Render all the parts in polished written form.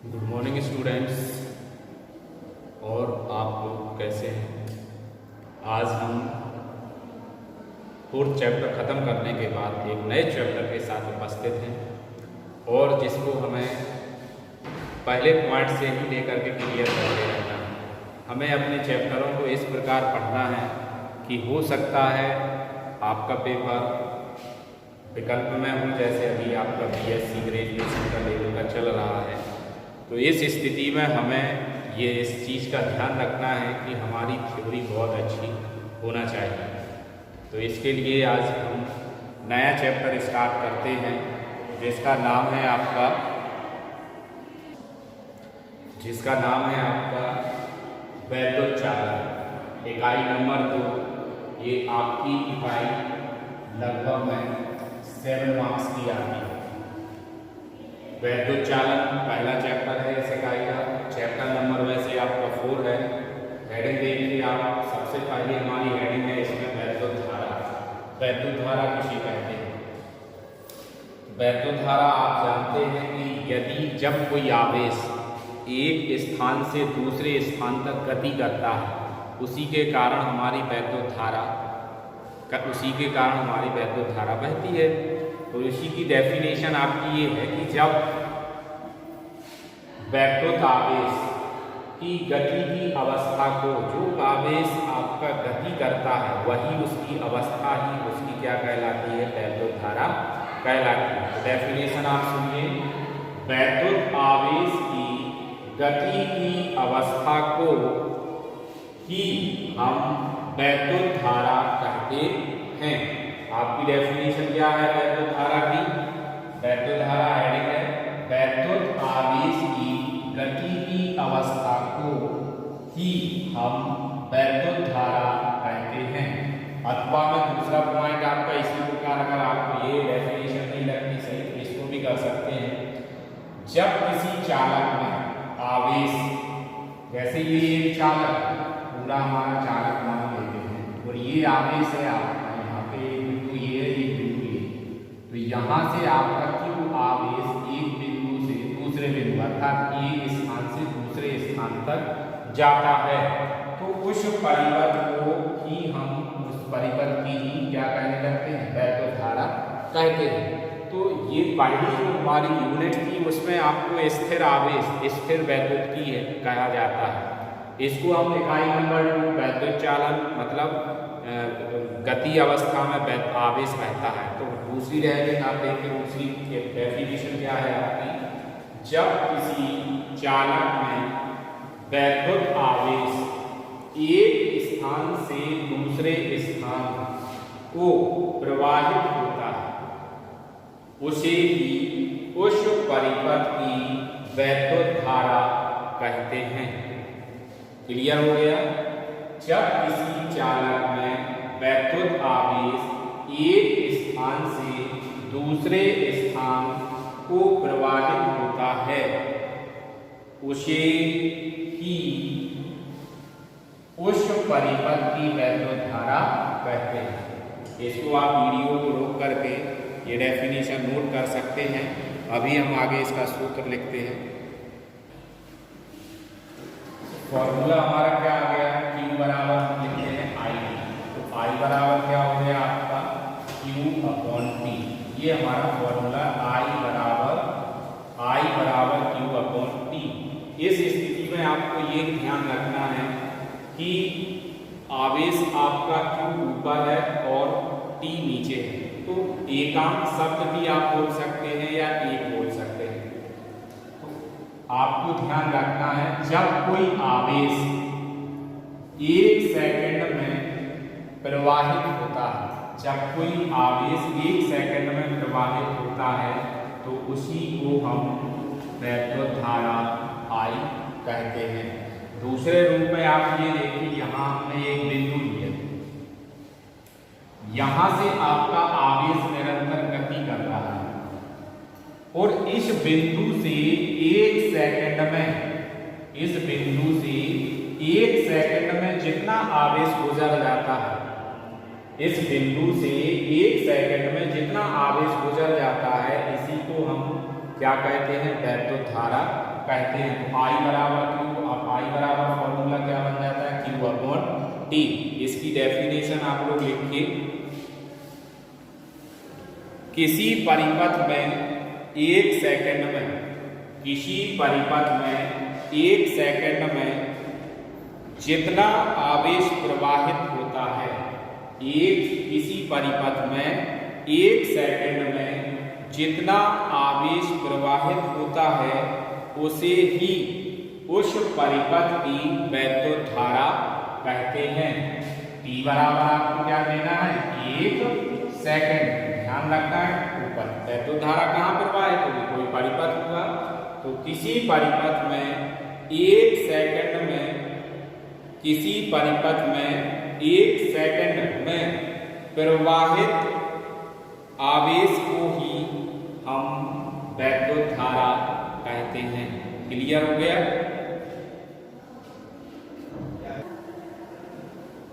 Good morning students. और आप लोग कैसे हैं? आज हम फोर्थ चैप्टर ख़त्म करने के बाद एक नए चैप्टर के साथ उपस्थित हैं और जिसको हमें पहले पॉइंट से ही लेकर के क्लियर करते रहना है। हमें अपने चैप्टरों को इस प्रकार पढ़ना है कि हो सकता है आपका पेपर विकल्प में हो, जैसे अभी आपका बीएससी ग्रेजुएशन का लेवल का चल रहा है, तो इस स्थिति में हमें ये इस चीज़ का ध्यान रखना है कि हमारी थ्योरी बहुत अच्छी होना चाहिए। तो इसके लिए आज हम नया चैप्टर स्टार्ट करते हैं जिसका नाम है आपका वैद्योच्चारण। इकाई नंबर 2। ये आपकी इकाई लगभग में 7 मार्क्स की आती है। वैद्योच्चारण पहला चैप्टर है इस इकाई का। चैप्टर नंबर वैसे आपका 4 है। हेडिंग देखिए आप, सबसे पहले हमारी हेडिंग है इसमें वैद्योधारा। वैद्योधारा किसे कहते हैं? वैद्योधारा आप जानते हैं कि यदि जब कोई आवेश एक स्थान से दूसरे स्थान तक गति करता है, उसी के कारण हमारी वैद्योधारा बहती है। तो इसी की डेफिनेशन आपकी ये है कि जब वैद्युत आवेश की गति की अवस्था को, जो आवेश आपका गति करता है वही उसकी अवस्था ही उसकी क्या कहलाती है? वैद्युधारा कहलाती है। डेफिनेशन आप सुनिए। वैद्युत आवेश की गति की अवस्था को ही हम वैद्युधारा कहते हैं। आपकी डेफिनेशन क्या है वैद्युधारा की? वैद्युधारा हेडिंग है वैद्युत आवेश की गति की अवस्था को ही हम वैद्युधारा कहते हैं। अथवा में दूसरा पॉइंट आपका इसी प्रकार, अगर आपको ये डेफिनेशन नहीं लगती सही तो इसको भी कर सकते हैं। जब किसी चालक में आवेश, जैसे ये एक चालक, पूरा हमारा चालक मान लेते हैं और ये आवेश है आपका, यहाँ पे एक बिंदु ये है, एक बिंदु ये, तो यहाँ से आपका क्यों आवेश एक बिंदु से दूसरे बिंदु अर्थात एक स्थान से दूसरे स्थान तक जाता है, तो उस परिपथ को ही हम, उस परिपथ की ही क्या कहने लगते हैं? वैद्युधारा कहते हैं। तो ये पहली जो हमारी यूनिट थी उसमें आपको स्थिर आवेश, स्थिर वैद्युत की है कहा जाता है। इसको हम इकाई नंबर 2 वैद्योच्चारण मतलब गति अवस्था में आवेश रहता है। तो दूसरी रहेगी, आप देखिए दूसरी डेफिनेशन क्या है आपकी? जब किसी चालक में वैद्युत आवेश एक स्थान से दूसरे स्थान को प्रवाहित होता है, उसे ही उस परिपथ की वैद्युधारा कहते हैं। क्लियर हो गया? जब किसी चालक में वैद्युत आवेश एक स्थान से दूसरे स्थान को प्रवाहित होता है, उसे ही उस परिपथ की वैद्युधारा कहते हैं। इसको आप वीडियो को रोक करके ये डेफिनेशन नोट कर सकते हैं। अभी हम आगे इसका सूत्र लिखते हैं। फॉर्मूला हमारा क्या आ गया? Q बराबर हम लिखते हैं I। तो I बराबर क्या हो गया आपका? Q/T। ये हमारा फॉर्मूला I बराबर Q/T। इस स्थिति में आपको ये ध्यान रखना है कि आवेश आपका Q ऊपर है और T नीचे है। तो एकांक शब्द भी आप बोल सकते हैं या एक बोल सकते हैं। तो आपको ध्यान रखना है, जब कोई आवेश 1 सेकंड में प्रवाहित होता है, जब कोई आवेश 1 सेकंड में प्रवाहित होता है तो उसी को हम वैद्युधारा I कहते हैं। दूसरे रूप में आप ये देखिए, यहाँ हमने एक बिंदु लिया, यहां से आपका आवेश निरंतर गति कर रहा है और इस बिंदु से 1 सेकंड में जितना आवेश गुजर जाता है, इस बिंदु से 1 सेकंड में जितना आवेश गुजर जाता है, इसी को हम क्या कहते हैं? वैद्युधारा कहते हैं। तो I बराबर Q, अब I बराबर फॉर्मूला क्या बन जाता है, Q अपॉन T। इसकी डेफिनेशन आप लोग लिखिए, किसी परिपथ में 1 सेकंड में, किसी परिपथ में 1 सेकंड में जितना आवेश प्रवाहित होता है, किसी परिपथ में 1 सेकंड में जितना आवेश प्रवाहित होता है उसे ही उस परिपथ की वैद्युत धारा कहते हैं। T बराबर आपको क्या देना है, 1 सेकंड। ध्यान रखना है, ऊपर वैद्युत धारा कहाँ प्रवाहित होगी, कोई परिपथ हुआ, तो किसी परिपथ में 1 सेकंड में, किसी परिपथ में 1 सेकंड में प्रवाहित आवेश को ही हम वैद्युत धारा कहते हैं। क्लियर हो गया।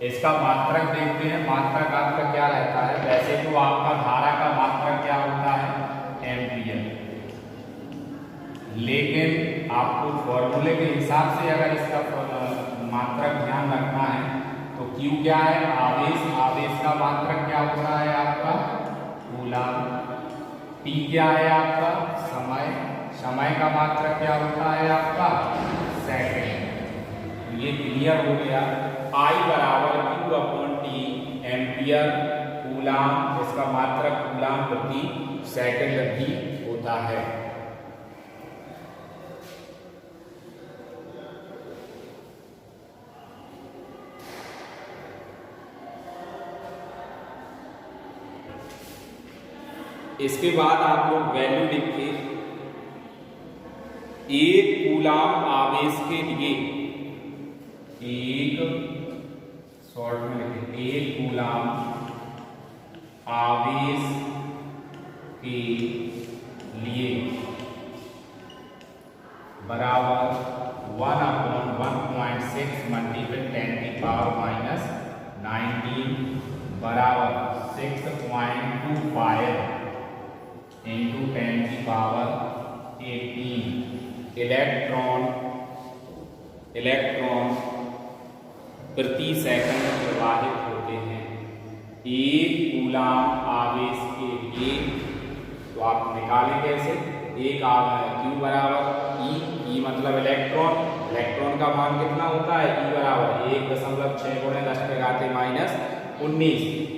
इसका मात्रक देखते हैं, मात्रक आपका क्या रहता है। वैसे तो आपका धारा का मात्रक क्या होता है, एम्पियर, लेकिन आपको फॉर्मूले के हिसाब से अगर इसका मात्रक ध्यान रखना है तो Q क्या है, आवेश, आवेश का मात्रक क्या होता है आपका, कूलम। T क्या है आपका, समय, समय का मात्रक क्या होता है आपका, सेकंड। ये क्लियर हो गया। I बराबर Q upon T, ampere, coulomb, इसका मात्रक कूलम प्रति सेकंड भी होता है। इसके बाद आप लोग वैल्यू लिखिए, 1 कूलम आवेश के लिए, 1 शॉर्ट में लिखिए, 1 कूलम आवेश के लिए बराबर 1 अपॉन 1.6 मल्टीपल 10⁻⁻19 बराबर 6.25 इंटू 10⁻18 इलेक्ट्रॉन प्रति सेकंड प्रवाहित होते हैं। 1 कूलम आवेश के लिए, तो आप निकालें कैसे, एक Q बराबर E मतलब इलेक्ट्रॉन, इलेक्ट्रॉन का मान कितना होता है, E बराबर 1.6 × 10⁻19।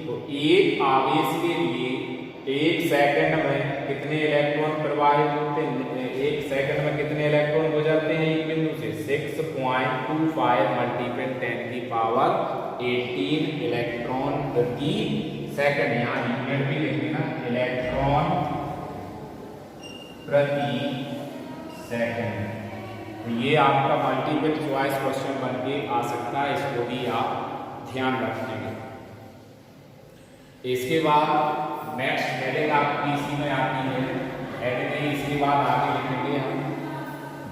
तो एक आवेश के लिए 1 सेकंड में कितने इलेक्ट्रॉन प्रवाहित होते हैं, 1 सेकंड में कितने इलेक्ट्रॉन गुजरते हैं एक बिंदु से, 6.25 मल्टीपल 10⁻18 इलेक्ट्रॉन प्रति सेकंड। यहाँ यूनिट भी लिखिए ना, इलेक्ट्रॉन प्रति सेकंड। तो ये आपका मल्टीपल चॉइस क्वेश्चन बन के आ सकता है, इसको भी आप ध्यान रखेंगे। इसके बाद नेक्स्ट हेडिंग आपकी इसी में आती है, हेडिंग। इसके बाद आगे लिखेंगे हम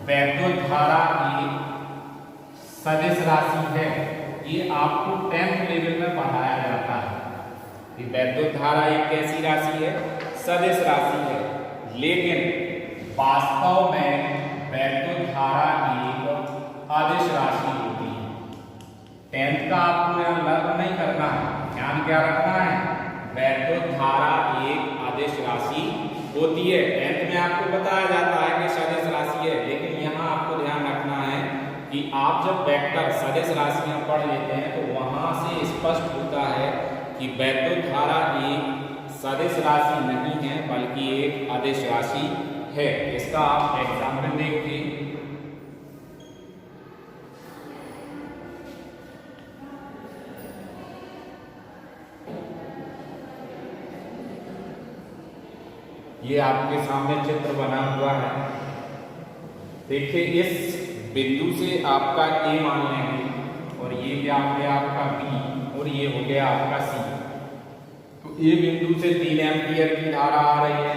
वैद्युत धारा की सदिश राशि है। ये आपको 10th लेवल में पढ़ाया जाता है कि वैद्युत धारा एक कैसी राशि है, सदिश राशि है, लेकिन वास्तव में वैद्युत धारा एक अदिश राशि होती है। 10th का आपको लर्न नहीं करना है, ध्यान क्या रखना है, वैद्युत धारा एक अदिश राशि होती है। 10th में आपको बताया जाता है कि सदिश राशि है, लेकिन यहाँ आपको ध्यान रखना है कि आप जब वेक्टर सदिश राशियां पढ़ लेते हैं तो वहां से स्पष्ट होता है कि वैद्युत धारा एक सदिश राशि नहीं है बल्कि एक अदिश राशि है। इसका आप एग्जाम्पल देखिए, ये आपके सामने चित्र बना हुआ है। देखिए, इस बिंदु से आपका A मान लेंगे और ये क्या हो गया आपका B और ये हो गया आपका C। तो A बिंदु से 3 एम्पियर की धारा आ रही है,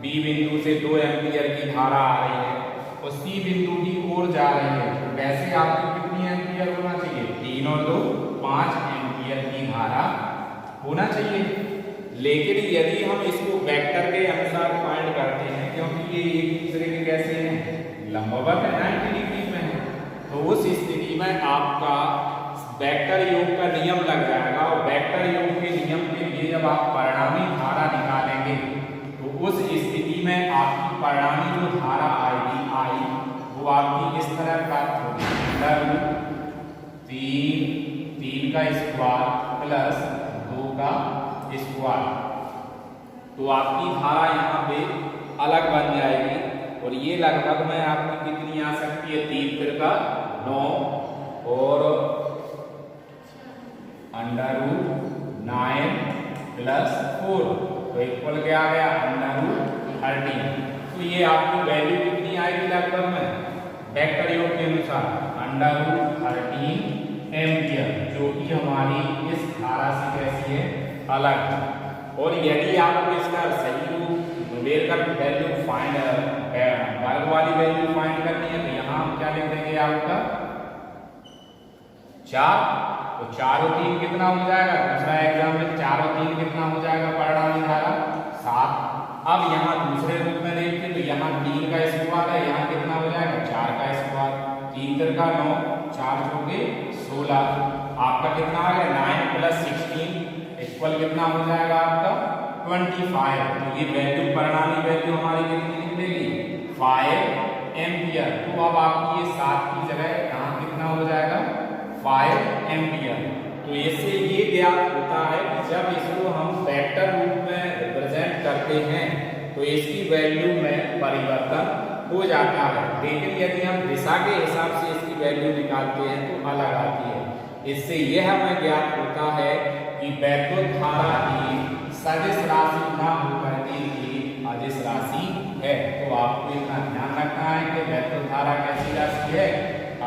B बिंदु से 2 एम्पियर की धारा आ रही है और C बिंदु की ओर जा रही है। तो वैसे आपकी कितनी एम्पियर होना चाहिए, 3 और 2 5 एम्पियर की धारा होना चाहिए। लेकिन यदि हम इसको वेक्टर के अनुसार फाइंड करते हैं, क्योंकि ये एक दूसरे के कैसे हैं, लंबवत है, 90 डिग्री में है। तो उस स्थिति में आपका वेक्टर योग का नियम लग जाएगा, और वेक्टर योग के नियम के लिए जब आप परिणामी धारा निकालेंगे तो उस स्थिति में आपकी परिणामी जो धारा आई वो आपकी इस तरह प्राप्त होगी, 3 का स्क्वायर प्लस 2 का स्क्वायर। तो आपकी धारा यहाँ पे अलग बन जाएगी, और ये लगभग में आपकी कितनी आ सकती है, 3 × 9 और √9 + 4, तो इक्वल क्या आ गया, √13। तो ये आपकी वैल्यू कितनी आएगी लगभग में वेक्टर योग के अनुसार, √13 एम्पियर, जो कि हमारी इस धारा से कैसी है, अलग है। और यदि आपको इसका सही रूप न्यूमेरिकल वैल्यू फाइंड, वर्ग वाली वैल्यू फाइंड करनी है, तो यहाँ हम क्या लिख देंगे आपका 4, तो 4 और 3 कितना हो जाएगा, दूसरा एग्जाम में 4 और 3 कितना हो जाएगा परिणामी धारा, 7। अब यहाँ दूसरे रूप में देखते तो यहाँ 3 का स्क्वायर है, यहाँ कितना हो जाएगा, 4 का स्क्वायर, 3 × 9, 4 × 16, आपका कितना आ गया, 9 + 16 इक्वल कितना हो जाएगा आपका 25। तो ये वैल्यू परिणामी वैल्यू हमारी कितनी निकलेगी, 5 एम्पियर। तो अब आपकी ये 7 की जगह यहाँ कितना हो जाएगा, 5 एम्पियर। तो इससे ये ज्ञात होता है कि जब इसको हम वेक्टर रूप में रिप्रेजेंट करते हैं तो इसकी वैल्यू में परिवर्तन हो जाता है, लेकिन यदि हम दिशा के हिसाब से इसकी वैल्यू निकालते हैं तो अलग आती है। इससे यह हमें ज्ञात होता है कि वैद्युत धारा एक सदिश राशि न होकर के एक अदिश राशि है। तो आपको इतना ध्यान रखना है कि वैद्युत धारा कैसी राशि है,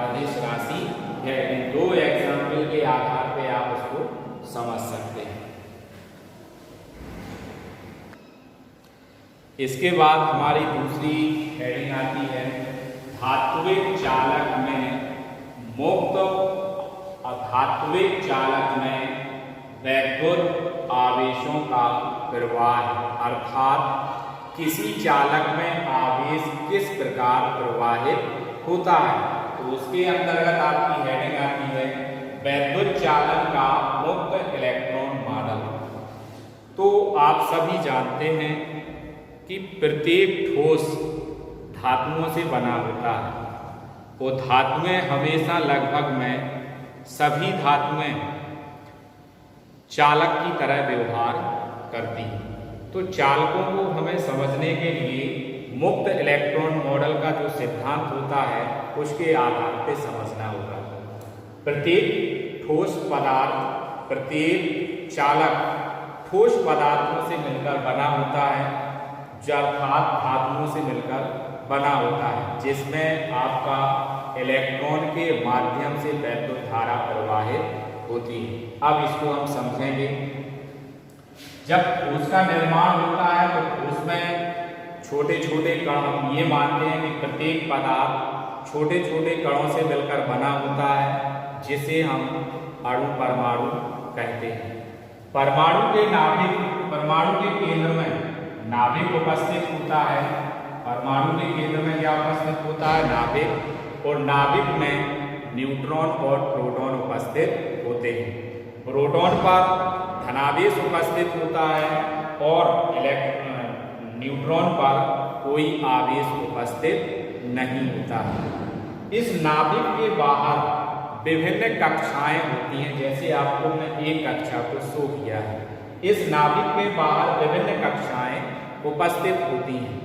अदिश राशि है। इन 2 एग्जाम्पल के आधार पे आप उसको समझ सकते हैं। इसके बाद हमारी दूसरी हेडिंग आती है, धात्विक चालक में मुक्त अधात्विक चालक में वैद्युत आवेशों का प्रवाह, अर्थात किसी चालक में आवेश किस प्रकार प्रवाहित होता है। तो उसके अंतर्गत आपकी हेडिंग आती है, वैद्युत चालन का मुक्त इलेक्ट्रॉन मॉडल। तो आप सभी जानते हैं कि प्रत्येक ठोस धातुओं से बना होता है, वो धातुएं हमेशा लगभग में सभी धातुएं चालक की तरह व्यवहार करती हैं। तो चालकों को हमें समझने के लिए मुक्त इलेक्ट्रॉन मॉडल का जो सिद्धांत होता है उसके आधार पर समझना होगा। प्रत्येक ठोस पदार्थ, प्रत्येक चालक ठोस पदार्थों से मिलकर बना होता है, अर्थात धातुओं से मिलकर बना होता है, जिसमें आपका इलेक्ट्रॉन के माध्यम से वैद्युत धारा प्रवाहित होती है। अब इसको हम समझेंगे। जब ठोस का निर्माण होता है तो ठोस में छोटे छोटे कण, हम ये मानते हैं कि प्रत्येक पदार्थ छोटे छोटे कणों से मिलकर बना होता है, जिसे हम अणु परमाणु कहते हैं। परमाणु के नाभिक, परमाणु के केंद्र में नाभिक उपस्थित होता है। परमाणु के केंद्र में क्या उपस्थित होता है, नाभिक, और नाभिक में न्यूट्रॉन और प्रोटॉन उपस्थित होते हैं। प्रोटॉन पर धनावेश उपस्थित होता है और न्यूट्रॉन पर कोई आवेश उपस्थित नहीं होता है। इस नाभिक के बाहर विभिन्न कक्षाएं होती हैं, जैसे आपको मैं एक कक्षा को शो किया है। इस नाभिक के बाहर विभिन्न कक्षाएं उपस्थित होती हैं।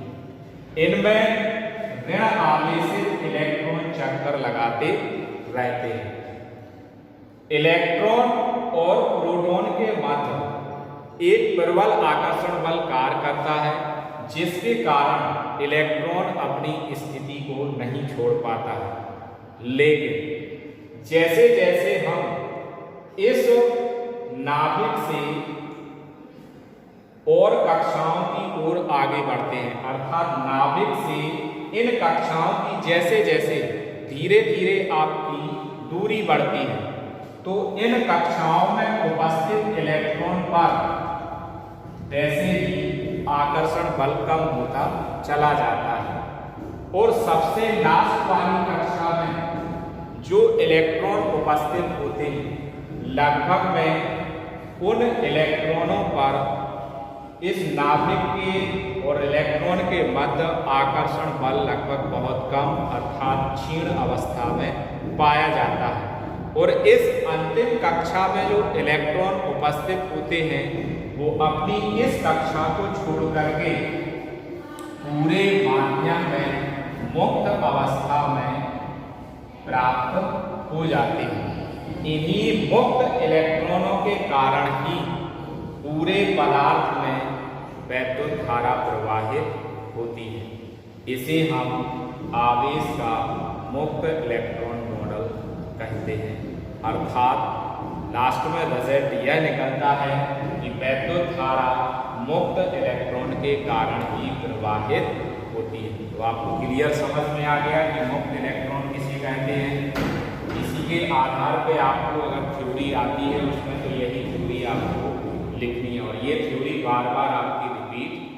इनमें ऋण आवेशित इलेक्ट्रॉन चक्कर लगाते रहते हैं। इलेक्ट्रॉन और प्रोटॉन के मध्य एक प्रबल आकर्षण बल कार्य करता है, जिसके कारण इलेक्ट्रॉन अपनी स्थिति को नहीं छोड़ पाता है। लेकिन जैसे जैसे हम इस नाभिक से और कक्षाओं की ओर आगे बढ़ते हैं, अर्थात नाभिक से इन कक्षाओं की जैसे जैसे धीरे धीरे आपकी दूरी बढ़ती है, तो इन कक्षाओं में उपस्थित इलेक्ट्रॉन पर वैसे ही आकर्षण बल कम होता चला जाता है। और सबसे लास्ट वाली कक्षा में जो इलेक्ट्रॉन उपस्थित होते हैं लगभग में उन इलेक्ट्रॉनों पर इस नाभिक के और इलेक्ट्रॉन के मध्य आकर्षण बल लगभग बहुत कम अर्थात क्षीण अवस्था में पाया जाता है। और इस अंतिम कक्षा में जो इलेक्ट्रॉन उपस्थित होते हैं वो अपनी इस कक्षा को छोड़ करके पूरे माध्यम में मुक्त अवस्था में प्राप्त हो जाते हैं। इन्हीं मुक्त इलेक्ट्रॉनों के कारण ही पूरे पदार्थ में वैद्युत धारा प्रवाहित होती है। इसे हम आवेश का मुक्त इलेक्ट्रॉन मॉडल कहते हैं। अर्थात लास्ट में रिजल्ट यह निकलता है कि वैद्युत धारा मुक्त इलेक्ट्रॉन के कारण ही प्रवाहित होती है। तो आपको क्लियर समझ में आ गया कि मुक्त इलेक्ट्रॉन किसे कहते हैं। इसी के आधार पे आपको अगर थ्योरी आती है उसमें तो यही थ्योरी आपको लिखनी है और ये थ्योरी बार बार आपकी रिपीट